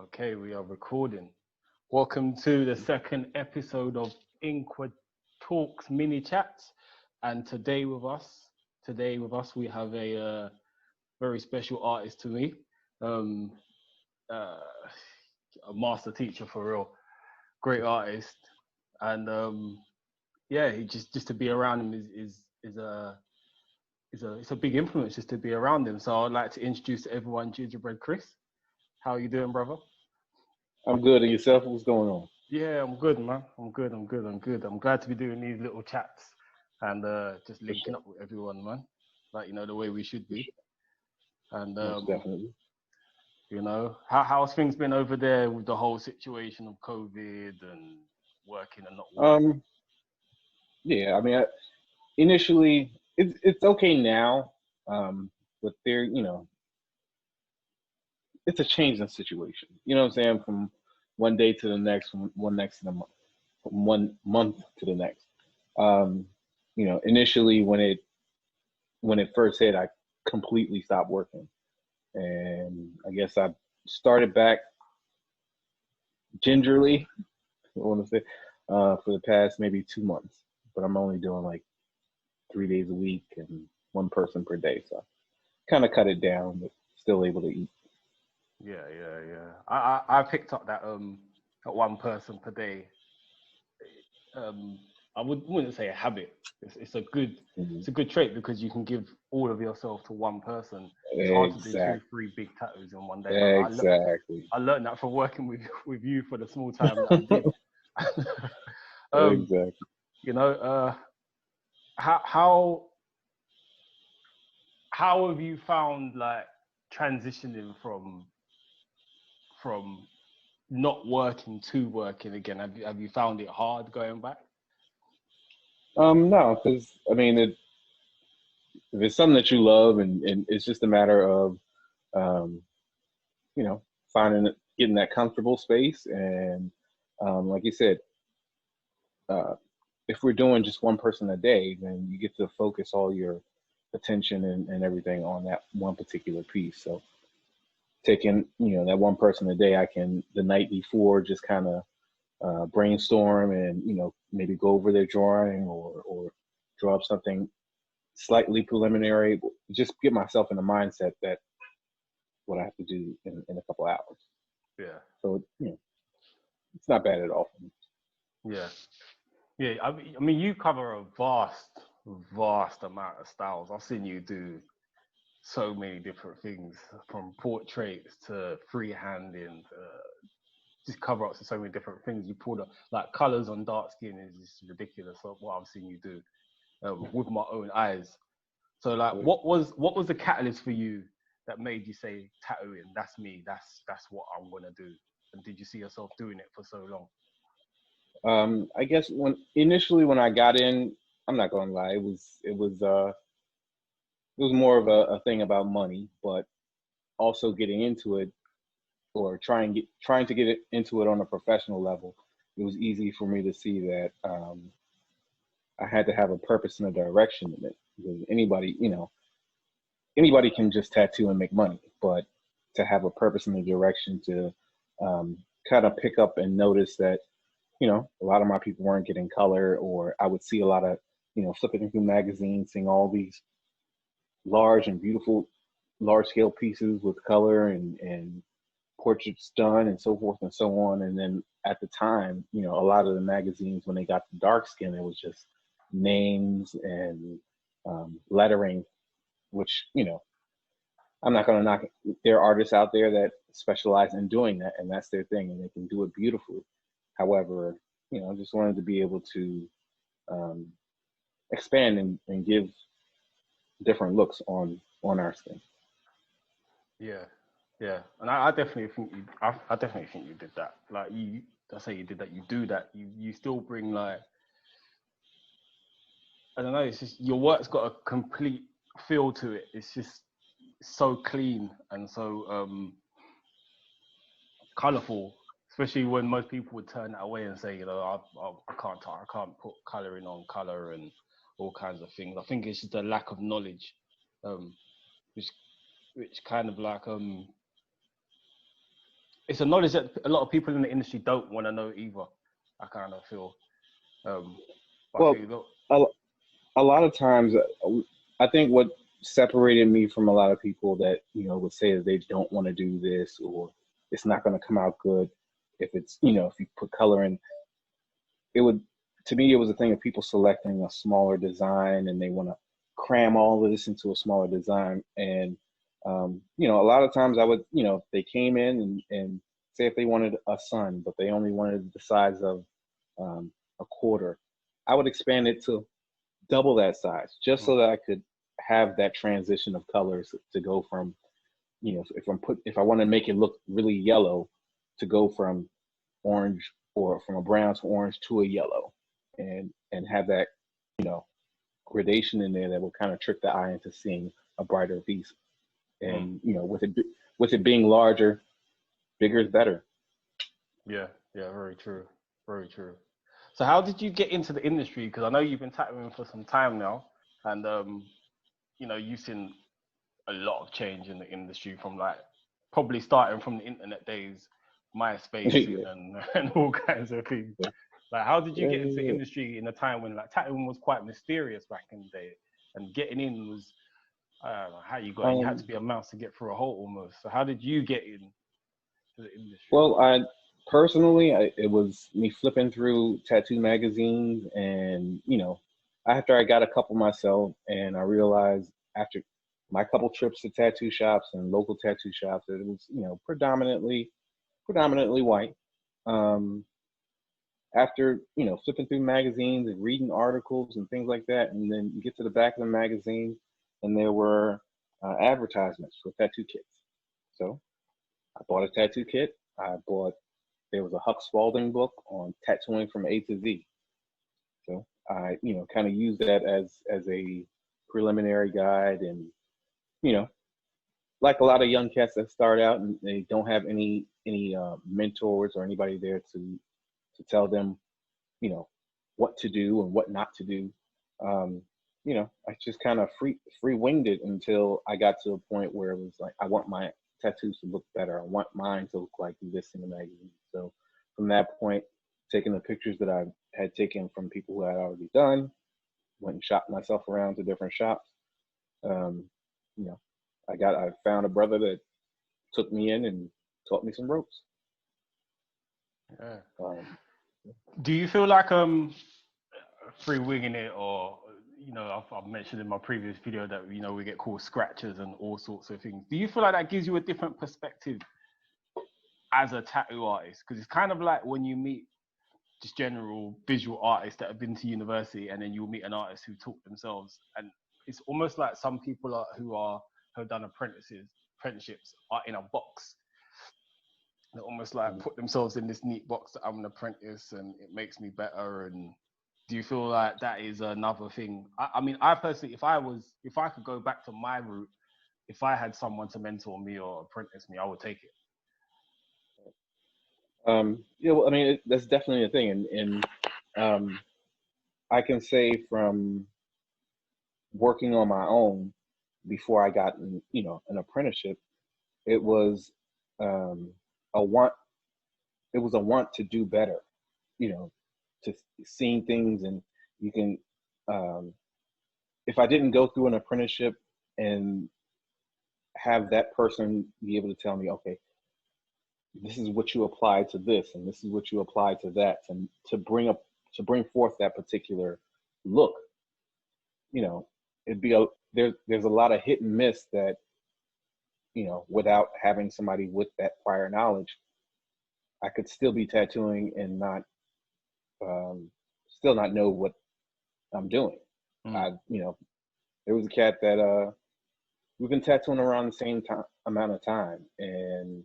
Okay, we are recording. Welcome to the second episode of Inkwa Talks mini chats, and today with us, we have a very special artist to me, um, uh, a master teacher for real, great artist, and yeah, he just to be around him is it's a big influence just to be around him. So I'd like to introduce to everyone Gingerbread Chris. How are you doing, brother? I'm good. And yourself? What's going on? Yeah, I'm good, man. I'm glad to be doing these little chats and just For linking sure. up with everyone, man. Like, the way we should For be. sure. And Most definitely. how's things been over there with the whole situation of COVID and working and not working? Um, yeah, initially it's okay now. But it's a change in situation. You know what I'm saying? From one day to the next, from one next to the month, from 1 month to the next. Um, initially when it first hit, I completely stopped working, and I guess I started back gingerly. I want to say for the past maybe 2 months, but I'm only doing like 3 days a week and one person per day. So kind of cut it down, but still able to eat. Yeah. I picked up that one person per day. um, wouldn't say a habit. It's a good Mhm. it's a good trait because you can give all of yourself to one person. It's hard to do two, Exactly. three big tattoos in one day. Exactly. I learned that from working with you for the small time that I did. um, Exactly. you know, how how how have you found like transitioning from not working to working again? Have you found it hard going back? No, because if it's something that you love, and it's just a matter of, um, you know, getting that comfortable space, and like you said, uh, if we're doing just one person a day, then you get to focus all your attention and everything on that one particular piece. So taking, that one person a day, I can the night before just kind of brainstorm and maybe go over their drawing or draw up something slightly preliminary. Just get myself in the mindset that what I have to do in a couple hours. Yeah, So it's not bad at all for me. yeah. Yeah, I mean, you cover a vast amount of styles. I've seen you do so many different things, from portraits to freehanding, just cover ups to so many different things. You pulled up like colors on dark skin is just ridiculous. What I've seen you do with my own eyes. So, like, But, what was the catalyst for you that made you say tattooing? That's me. That's what I'm gonna do. And did you see yourself doing it for so long? I guess when I got in, I'm not gonna lie, it was more of a thing about money, but also getting into it or trying to get it into it on a professional level. It was easy for me to see that I had to have a purpose and a direction in it, because anybody can just tattoo and make money, but to have a purpose and a direction to kind of pick up and notice that a lot of my people weren't getting color, or I would see a lot of flipping through magazines, seeing all these large and beautiful large scale pieces with color and portraits done and so forth and so on. And then at the time, a lot of the magazines, when they got to dark skin, it was just names and lettering, which, I'm not going to knock it. There are artists out there that specialize in doing that, and that's their thing, and they can do it beautifully. However, I just wanted to be able to um, expand and give different looks on our skin. Yeah, yeah, and I definitely think I definitely think you did that. Like I say you did that. You do that. You still bring like I don't know. It's just your work's got a complete feel to it. It's just so clean and so colorful. Especially when most people would turn that away and say, I can't put coloring on color and all kinds of things. I think it's just a lack of knowledge, um, which which kind of like it's a knowledge that a lot of people in the industry don't want to know either. I kind of feel. But I Well, feel a, a lot of times, I think what separated me from a lot of people that, would say that they don't want to do this, or it's not going to come out good if it's, if you put color in, it would, to me, it was a thing of people selecting a smaller design and they want to cram all of this into a smaller design. And, a lot of times I would, they came in and say if they wanted a sun, but they only wanted the size of a quarter, I would expand it to double that size just so that I could have that transition of colors to go from, if I want to make it look really yellow, to go from orange or from a brown to orange to a yellow, and have that, gradation in there that will kind of trick the eye into seeing a brighter piece. And with it being larger, bigger is better. yeah, very true, very true. So how did you get into the industry? Because I know you've been tattooing for some time now, and you've seen a lot of change in the industry from like probably starting from the internet days, MySpace Yeah. and all kinds of things. Like, how did you get into the Yeah. industry in a time when like tattooing was quite mysterious back in the day, and getting in was I don't know how you got in. You had to be a mouse to get through a hole almost. So how did you get into the industry? Well, it was me flipping through tattoo magazines, and after I got a couple myself, and I realized after my couple trips to tattoo shops and local tattoo shops that it was predominantly white. Um, After flipping through magazines and reading articles and things like that, and then you get to the back of the magazine, and there were advertisements for tattoo kits. So I bought a tattoo kit. There was a Huck Spalding book on tattooing from A to Z. So I, kind of used that as a preliminary guide, and like a lot of young cats that start out and they don't have any mentors or anybody there to tell them, what to do and what not to do. Um, I just kind of free winged it until I got to a point where it was like, I want my tattoos to look better. I want mine to look like this in the magazine. So from that point, taking the pictures that I had taken from people who I had already done, went and shopped myself around to different shops. Um, you know, I found a brother that took me in and taught me some ropes. Yeah. Um, Do you feel like free winging it, or I've mentioned in my previous video that we get called scratchers and all sorts of things. Do you feel like that gives you a different perspective as a tattoo artist? Because it's kind of like when you meet just general visual artists that have been to university, and then you'll meet an artist who taught themselves, and it's almost like some people who have done apprenticeships are in a box. They almost like put themselves in this neat box that I'm an apprentice and it makes me better. And do you feel like that is another thing? I mean, I personally, if I could go back to my route, if I had someone to mentor me or apprentice me, I would take it. well, I mean, that's definitely a thing, and I can say from working on my own before I got, an apprenticeship, it was um, a want. It was a want to do better, you know, to seeing things, and you can. Um, if I didn't go through an apprenticeship and have that person be able to tell me, okay, this is what you apply to this, and this is what you apply to that, and to bring forth that particular look, it'd be there's a lot of hit and miss that, without having somebody with that prior knowledge, I could still be tattooing and not still not know what I'm doing. There was a cat that we've been tattooing around the same amount of time, and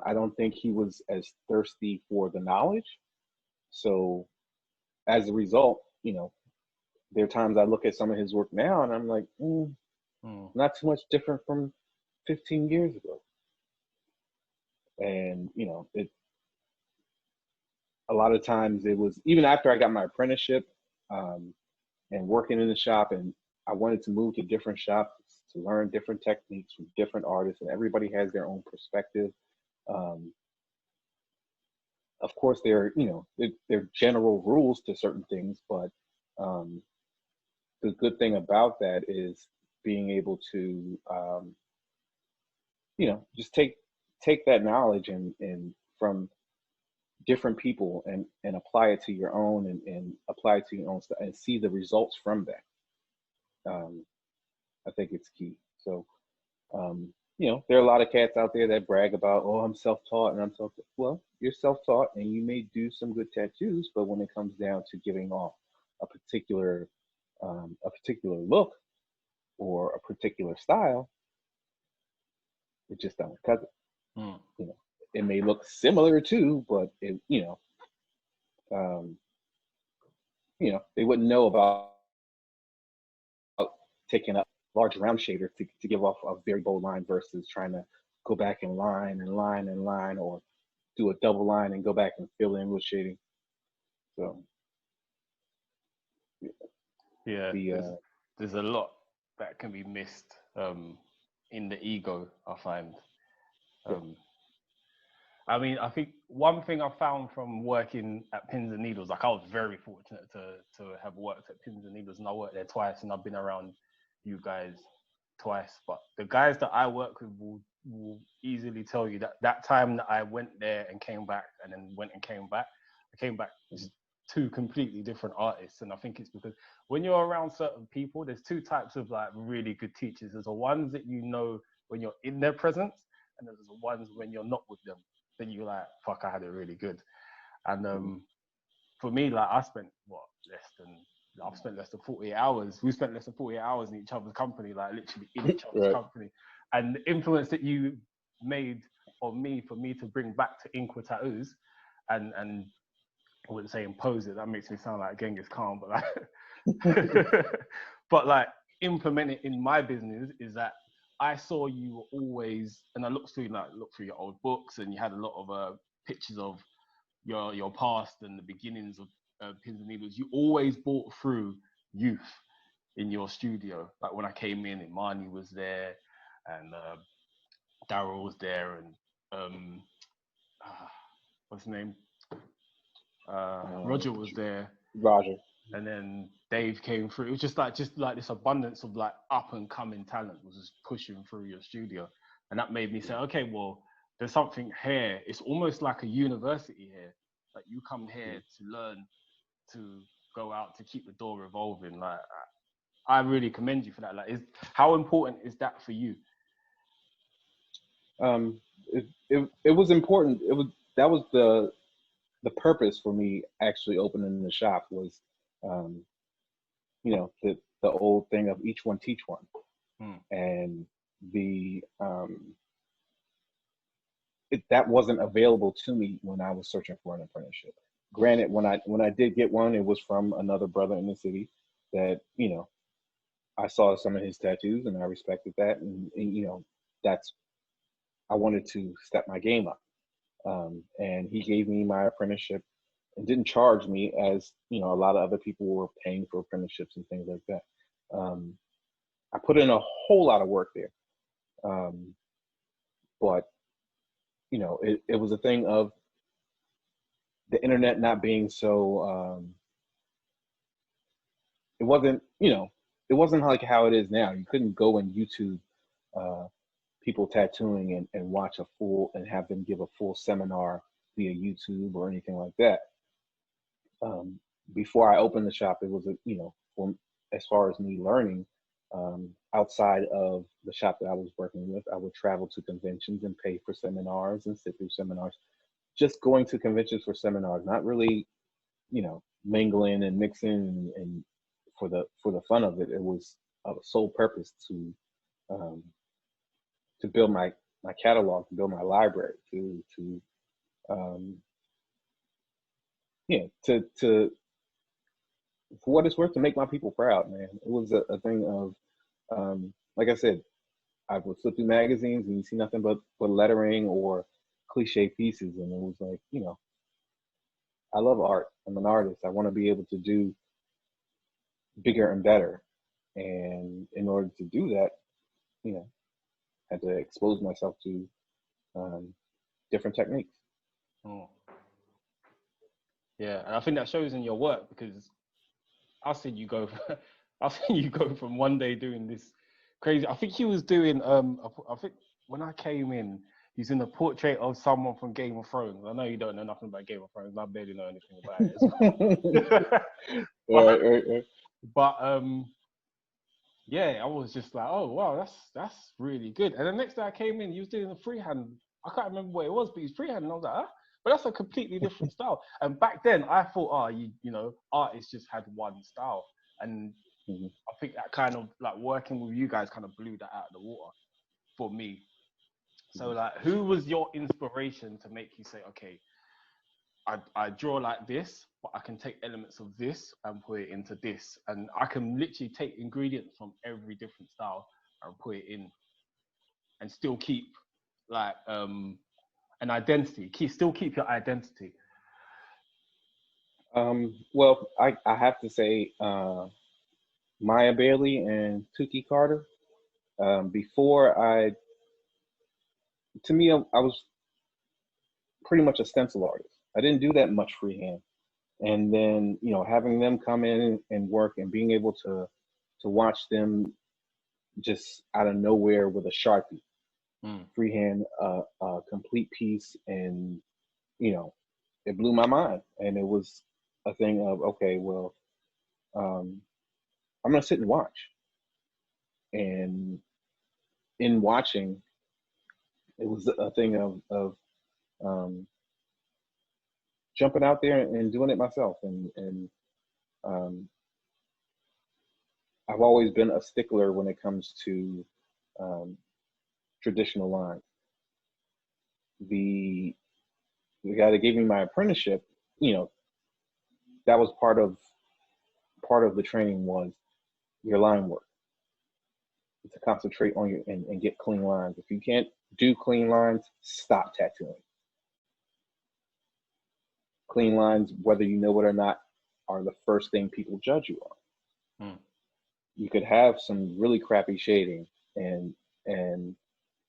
I don't think he was as thirsty for the knowledge. So as a result, there are times I look at some of his work now and I'm like, not too much different from 15 years ago. And, a lot of times it was, even after I got my apprenticeship and working in the shop, and I wanted to move to different shops to learn different techniques from different artists, and everybody has their own perspective. Um, of course, there are general rules to certain things, but um, the good thing about that is being able to, just take that knowledge and from different people and apply it to your own and apply it to your own stuff and see the results from that. I think it's key. So, there are a lot of cats out there that brag about, oh, I'm self-taught and I'm self-taught. Well, you're self-taught and you may do some good tattoos, but when it comes down to giving off a particular look or a particular style, it just don't cut it. Mm. It may look similar too, but um, they wouldn't know about taking a large round shader to give off a very bold line versus trying to go back and line, or do a double line and go back and fill in with shading. So Yeah, there's a lot that can be missed in the ego, I find. I mean, I think one thing I found from working at Pins and Needles, like I was very fortunate to have worked at Pins and Needles, and I worked there twice, and I've been around you guys twice. But the guys that I work with will easily tell you that time that I went there and came back, and then went and came back, I came back just two completely different artists. And I think it's because when you're around certain people, there's two types of like really good teachers. There's the ones that you know when you're in their presence, and there's the ones when you're not with them. Then you're like, fuck, I had it really good. And for me, like I've spent less than 48 hours. We spent less than 48 hours in each other's company, like literally in each other's Right. company. And the influence that you made on me, for me to bring back to Inkwa tattoos and I wouldn't say impose it, that makes me sound like Genghis Khan, but like implement it in my business is that I saw you were always, and I looked through your old books, and you had a lot of pictures of your past and the beginnings of Pins and Needles. You always brought through youth in your studio. Like when I came in, Imani was there, and Daryl was there, and what's his name? Roger was there. Roger. And then Dave came through. It was just like this abundance of like up and coming talent was just pushing through your studio. And that made me say, okay, well, there's something here. It's almost like a university here. Like you come here to learn, to go out, to keep the door revolving. Like I really commend you for that. Like, how important is that for you? It was important. That was the purpose for me actually opening the shop was, the old thing of each one teach one, and that wasn't available to me when I was searching for an apprenticeship. Granted, when I did get one, it was from another brother in the city that I saw some of his tattoos and I respected that, and that's I wanted to step my game up, and he gave me my apprenticeship and didn't charge me as a lot of other people were paying for apprenticeships and things like that. I put in a whole lot of work there, but it was a thing of the internet not being so. It wasn't like how it is now. You couldn't go and YouTube people tattooing and watch a full and have them give a full seminar via YouTube or anything like that. Before I opened the shop, it was as far as me learning, outside of the shop that I was working with, I would travel to conventions and pay for seminars and sit through seminars. Just going to conventions for seminars, not really, mingling and mixing and for the fun of it. It was a sole purpose to build my catalog, to build my library, to for what it's worth, to make my people proud, man. It was a thing of, like I said, I would flip through magazines and you see nothing but lettering or cliche pieces, and it was like, I love art. I'm an artist. I want to be able to do bigger and better, and in order to do that, I had to expose myself to different techniques. Mm. Yeah, and I think that shows in your work, because I've seen you go. I've seen you go from one day doing this crazy. I think he was doing. I think when I came in, he's in a portrait of someone from Game of Thrones. I know you don't know nothing about Game of Thrones. I barely know anything about it as well. Right. But yeah, I was just like, oh wow, that's really good. And the next day I came in, he was doing a freehand. I can't remember what it was, but he's freehand. And I was like, huh? But that's a completely different style. And back then, I thought, oh, you know, artists just had one style. And I think that kind of like working with you guys kind of blew that out of the water for me. So like, who was your inspiration to make you say, okay, I draw like this, but I can take elements of this and put it into this, and I can literally take ingredients from every different style and put it in, and still keep like an identity. Still keep your identity. Well, I have to say, Maya Bailey and Tuki Carter. Before to me, I was pretty much a stencil artist. I didn't do that much freehand. And then, you know, having them come in and work and being able to watch them just out of nowhere with a Sharpie, freehand, complete piece, and, you know, it blew my mind. And it was a thing of, okay, well, I'm gonna sit and watch. And in watching, it was a thing of jumping out there and doing it myself. And I've always been a stickler when it comes to traditional lines. The guy that gave me my apprenticeship, you know, that was part of the training was your line work. To concentrate on your and get clean lines. If you can't do clean lines, stop tattooing. Clean lines, whether you know it or not, are the first thing people judge you on. You could have some really crappy shading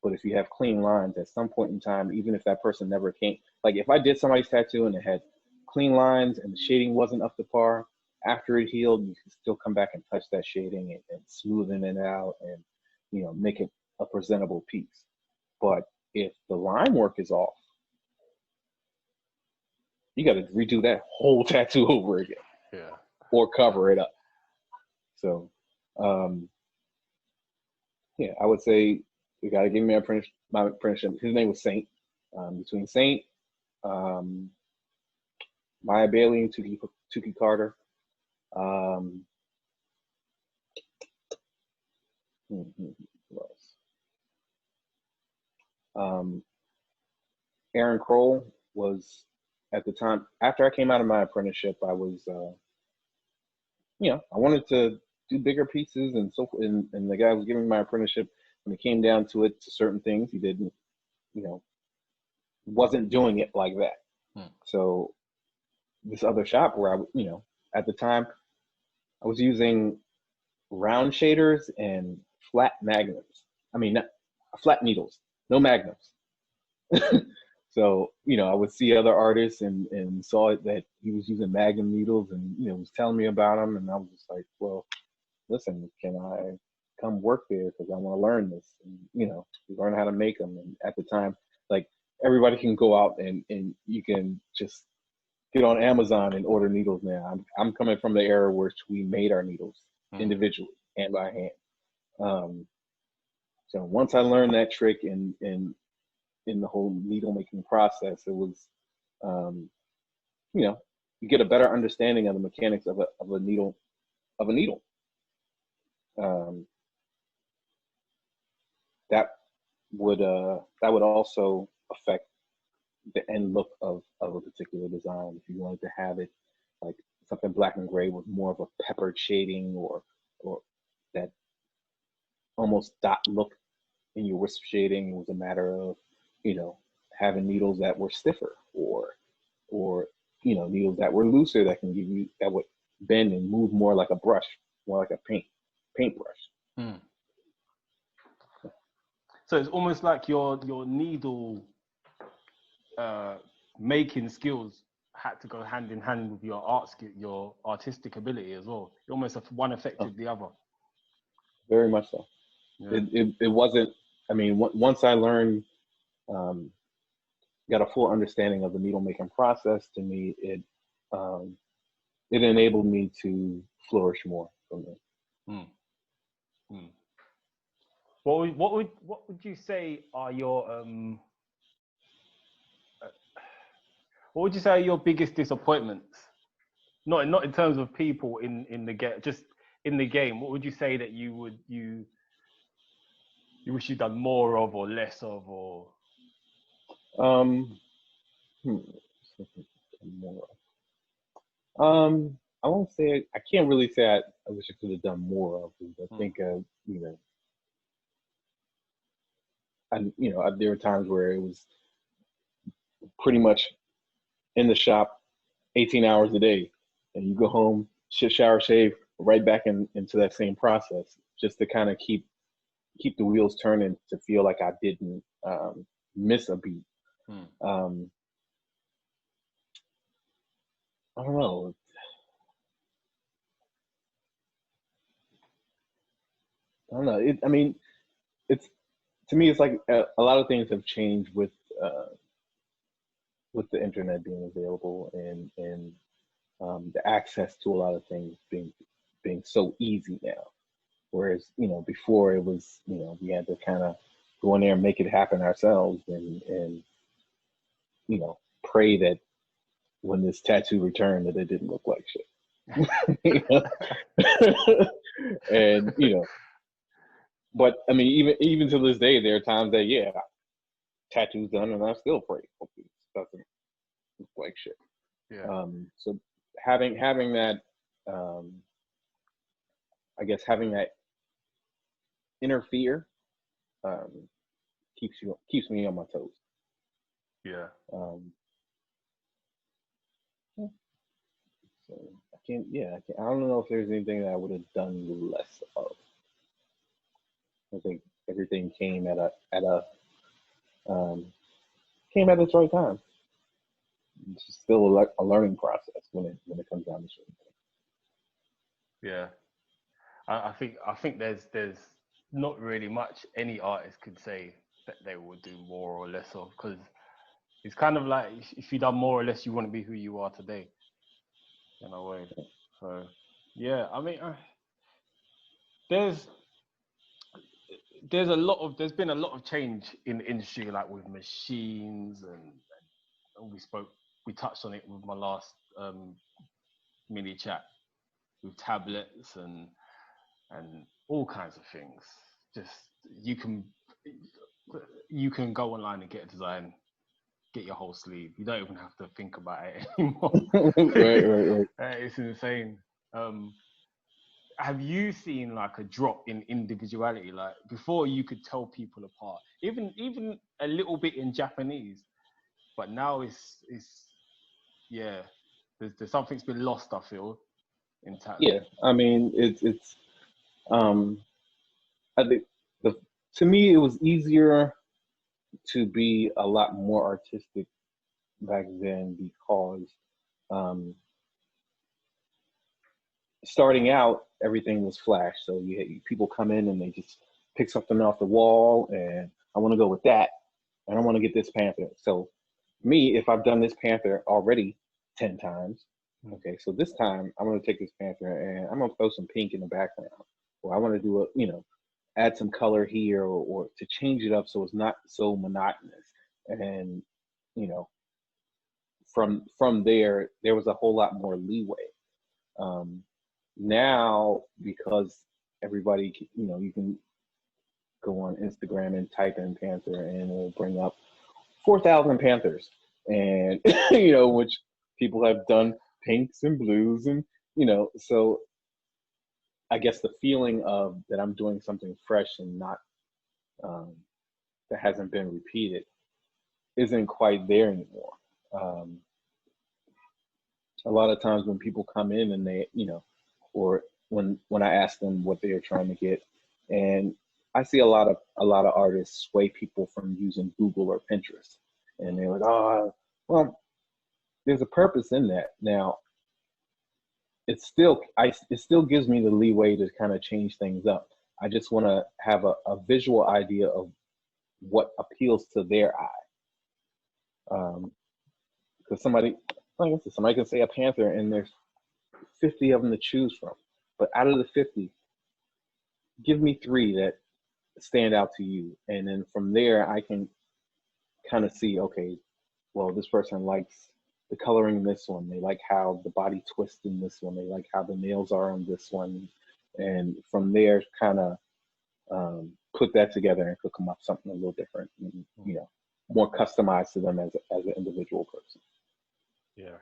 but if you have clean lines at some point in time, even if that person never came, like if I did somebody's tattoo and it had clean lines and the shading wasn't up to par, after it healed, you can still come back and touch that shading and smoothen it out and, you know, make it a presentable piece. But if the line work is off, you got to redo that whole tattoo over again. Yeah. Or cover it up. So, yeah, I would say the guy that gave me my apprenticeship, his name was Saint. Between Saint, Maya Bailey, and Tuki Carter. Aaron Kroll was, at the time, after I came out of my apprenticeship, I was, you know, I wanted to do bigger pieces and so forth. And the guy was giving me my apprenticeship, when it came down to it, to certain things, he didn't, you know, wasn't doing it like that. So this other shop where I, you know, at the time, I was using round shaders and flat magnums. I mean, not, flat needles, no magnums. So, you know, I would see other artists and saw it that he was using magnum needles and, you know, was telling me about them. And I was just like, well, listen, can I come work there? Because I want to learn this and, you know, learn how to make them. And at the time, like, everybody can go out and you can just get on Amazon and order needles now. I'm coming from the era where we made our needles individually and by hand. So once I learned that trick in the whole needle making process, it was, you know, you get a better understanding of the mechanics of a needle. That would also affect the end look of a particular design. If you wanted to have it like something black and gray with more of a peppered shading or that almost dot look in your wisp shading, it was a matter of, you know, having needles that were stiffer or you know, needles that were looser that would bend and move more like a brush, more like a paintbrush. So it's almost like your needle making skills had to go hand in hand with your art skill, your artistic ability as well. Almost one affected the other. Very much so. Yeah. It wasn't. I mean, once I learned, got a full understanding of the needle making process. To me, it enabled me to flourish more from there. What would you say are your what would you say are your biggest disappointments? Not in terms of people in the game, just in the game. What would you say that you wish you'd done more of or less of, or? More. I won't say. I can't really say I wish I could have done more of. I think there were times where it was pretty much in the shop 18 hours a day, and you go home, shower, shave, right back into that same process, just to kind of keep the wheels turning, to feel like I didn't miss a beat. I don't know. It's, to me, it's like a lot of things have changed with the internet being available and the access to a lot of things being so easy now. Whereas, before it was, we had to kind of go in there and make it happen ourselves and pray that when this tattoo returned that it didn't look like shit. And, but I mean, even to this day, there are times that, tattoo's done and I still pray. Hopefully it doesn't look like shit. Yeah. So having that, I guess having that inner fear keeps me on my toes. Yeah. So I don't know if there's anything that I would have done less of. I think everything came at its right time. It's still a learning process when it comes down to certain things. Yeah. I think there's not really much any artist could say that they would do more or less of, because it's kind of like if you done more or less, you wouldn't be who you are today, in a way. So yeah, I mean, there's been a lot of change in the industry, like with machines and we touched on it with my last mini chat, with tablets and all kinds of things. Just you can go online and get a design, get your whole sleeve. You don't even have to think about it anymore. Right. It's insane. Have you seen like a drop in individuality? Like before, you could tell people apart, even a little bit in Japanese, but now it's there's something's been lost, I feel, in tattoo. Yeah, I mean, it's I think to me it was easier to be a lot more artistic back then, because starting out, everything was flash. So you had people come in and they just pick something off the wall, and I want to go with that, and I want to get this panther. So me, if I've done this panther already 10 times, okay, so this time I'm going to take this panther and I'm going to throw some pink in the background, or I want to do add some color here, or to change it up so it's not so monotonous. And from there was a whole lot more leeway. Now, because everybody, you can go on Instagram and type in panther and it'll bring up 4,000 panthers, and which people have done pinks and blues, and so I guess the feeling of that I'm doing something fresh and not that hasn't been repeated isn't quite there anymore. A lot of times when people come in and they, or when I ask them what they are trying to get, and I see a lot of artists sway people from using Google or Pinterest, and they're like, oh, well, there's a purpose in that. Now, it still gives me the leeway to kind of change things up. I just want to have a visual idea of what appeals to their eye. Because somebody, like I said, somebody can say a panther, and there's 50 of them to choose from. But out of the 50, give me 3 that stand out to you, and then from there I can kind of see, okay, well, this person likes the coloring in this one, they like how the body twists in this one, they like how the nails are on this one, and from there kind of put that together and cook them up something a little different, and, more customized to them as an individual person. Yeah.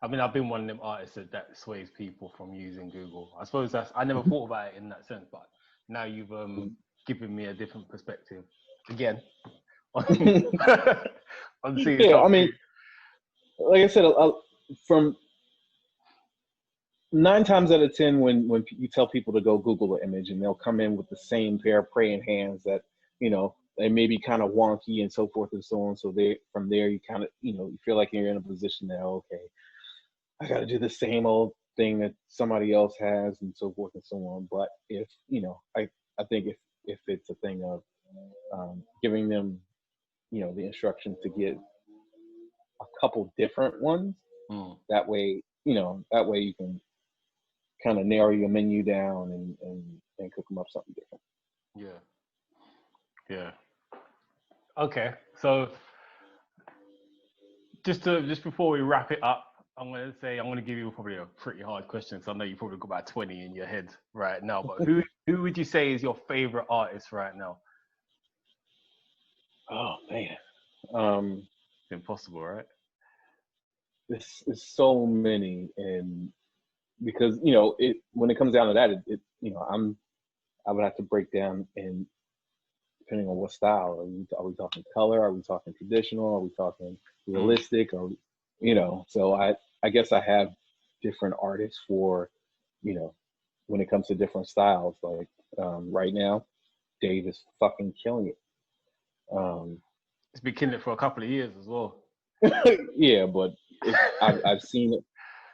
I mean, I've been one of them artists that sways people from using Google. I suppose I never thought about it in that sense, but now you've given me a different perspective again on seeing Yeah, something. I mean, like I said, from 9 times out of 10, when you tell people to go Google an image, and they'll come in with the same pair of praying hands that, they may be kind of wonky and so forth and so on. So from there, you kind of, you feel like you're in a position that, okay, I got to do the same old thing that somebody else has and so forth and so on. But if, I think if it's a thing of giving them, the instruction to get a couple different ones, that way you can kind of narrow your menu down and cook them up something different. Yeah. Okay. So just before we wrap it up, I'm going to give you probably a pretty hard question, because I know you probably got about 20 in your head right now. But who would you say is your favorite artist right now? Oh man, it's impossible, right? This is so many, and because when it comes down to that, I would have to break down, and depending on what style, are we talking color? Are we talking traditional? Are we talking realistic? Or so I guess I have different artists for when it comes to different styles. Like right now, Dave is fucking killing it. It's been killing it for a couple of years as well. Yeah, but I've seen it.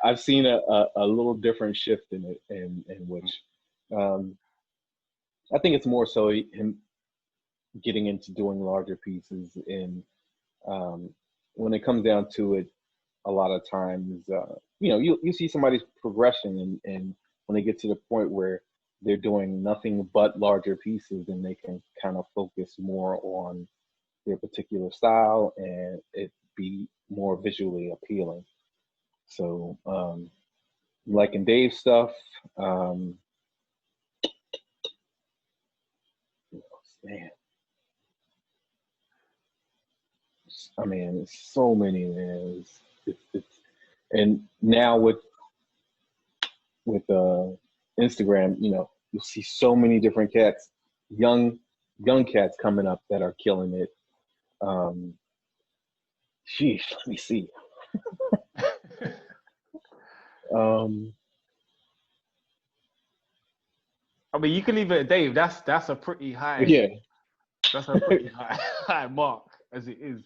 I've seen a little different shift in it, in which I think it's more so him getting into doing larger pieces. And when it comes down to it, a lot of times, you see somebody's progression, and when they get to the point where they're doing nothing but larger pieces, then they can kind of focus more on their particular style and it be more visually appealing. So, like in Dave's stuff, man, I mean, it's so many, man. It's and now with Instagram, you'll see so many different cats, young cats coming up that are killing it. Sheesh, let me see. I mean, you can leave it at Dave. That's a pretty high. Yeah. That's a pretty high mark as it is.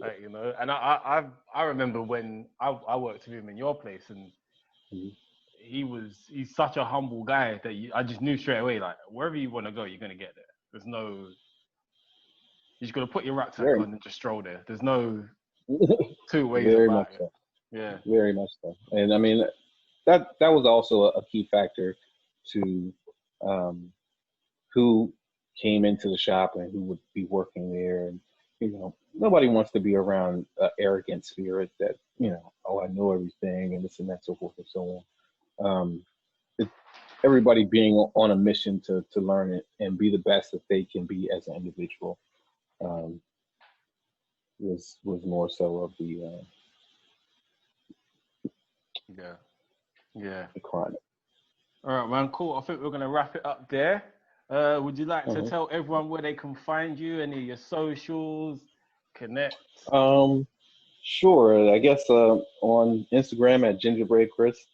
Like, and I remember when I worked with him in your place, and he's such a humble guy that I just knew straight away, like, wherever you want to go, you're gonna get there. You just gotta put your rucksack on and just stroll there. There's no two ways Very about much it. so. Yeah. Very much so. And I mean, that was also a key factor to who came into the shop and who would be working there. And nobody wants to be around an arrogant spirit that I know everything and this and that, so forth and so on. Everybody being on a mission to learn it and be the best that they can be as an individual was more so of the the climate. All right, man, cool. I think we're gonna wrap it up there. Would you like to tell everyone where they can find you, any of your socials, connect? Sure. I guess on Instagram at Gingerbread Chris.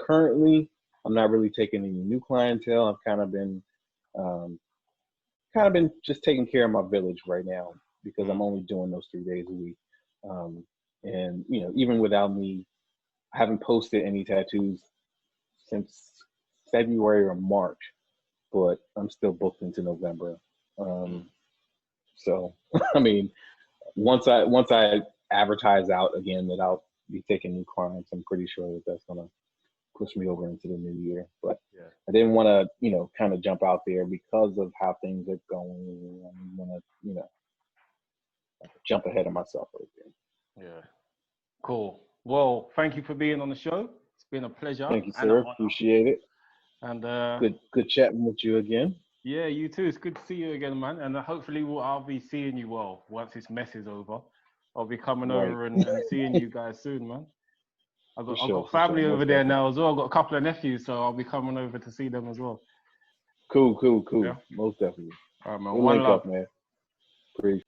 Currently, I'm not really taking any new clientele. I've kind of been just taking care of my village right now, because I'm only doing those 3 days a week. And even without me, I haven't posted any tattoos since February or March, but I'm still booked into November. So I mean, once I advertise out again that I'll be taking new clients, I'm pretty sure that that's gonna push me over into the new year. But I didn't want to, kind of jump out there because of how things are going. I want to, jump ahead of myself right there. Yeah. Cool. Well, thank you for being on the show. It's been a pleasure. Thank you, sir. Appreciate it. And good chatting with you again. Yeah, you too. It's good to see you again, man. And hopefully I'll be seeing you once this mess is over. I'll be coming over and seeing you guys soon, man. I've got family over there now as well. I've got a couple of nephews, so I'll be coming over to see them as well. Cool. Yeah. Most definitely. All right, man. We'll link up, man. Appreciate